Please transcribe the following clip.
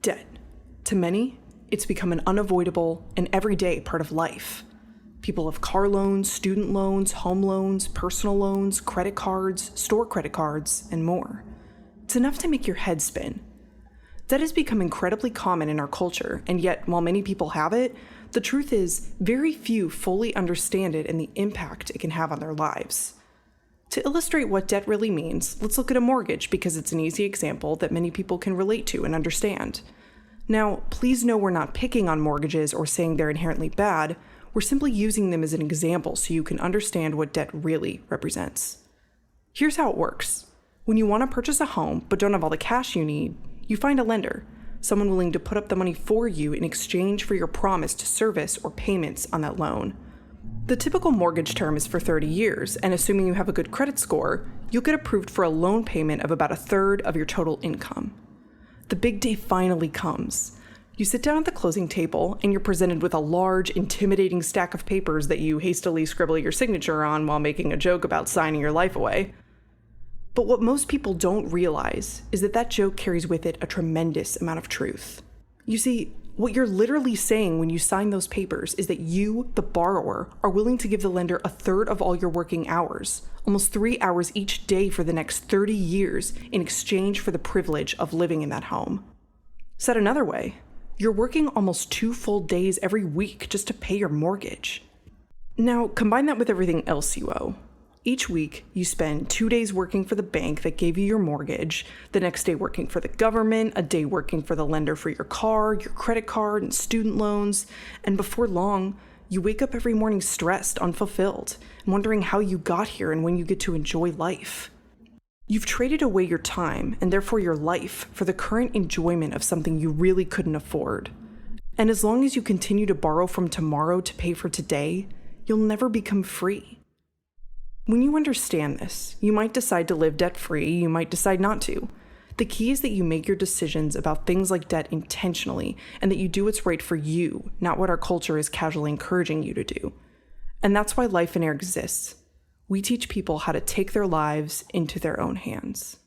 Debt. To many, it's become an unavoidable and everyday part of life. People have car loans, student loans, home loans, personal loans, credit cards, store credit cards, and more. It's enough to make your head spin. Debt has become incredibly common in our culture, and yet, while many people have it, the truth is, very few fully understand it and the impact it can have on their lives. To illustrate what debt really means, let's look at a mortgage because it's an easy example that many people can relate to and understand. Now, please know we're not picking on mortgages or saying they're inherently bad. We're simply using them as an example so you can understand what debt really represents. Here's how it works. When you want to purchase a home but don't have all the cash you need, you find a lender, someone willing to put up the money for you in exchange for your promise to service or payments on that loan. The typical mortgage term is for 30 years, and assuming you have a good credit score, you'll get approved for a loan payment of about a third of your total income. The big day finally comes. You sit down at the closing table, and you're presented with a large, intimidating stack of papers that you hastily scribble your signature on while making a joke about signing your life away. But what most people don't realize is that that joke carries with it a tremendous amount of truth. You see, what you're literally saying when you sign those papers is that you, the borrower, are willing to give the lender a third of all your working hours, almost 3 hours each day for the next 30 years, in exchange for the privilege of living in that home. Said another way, you're working almost 2 full days every week just to pay your mortgage. Now, combine that with everything else you owe. Each week, you spend 2 days working for the bank that gave you your mortgage, the next day working for the government, a day working for the lender for your car, your credit card, and student loans, and before long, you wake up every morning stressed, unfulfilled, and wondering how you got here and when you get to enjoy life. You've traded away your time, and therefore your life, for the current enjoyment of something you really couldn't afford. And as long as you continue to borrow from tomorrow to pay for today, you'll never become free. When you understand this, you might decide to live debt-free, you might decide not to. The key is that you make your decisions about things like debt intentionally, and that you do what's right for you, not what our culture is casually encouraging you to do. And that's why Life in Air exists. We teach people how to take their lives into their own hands.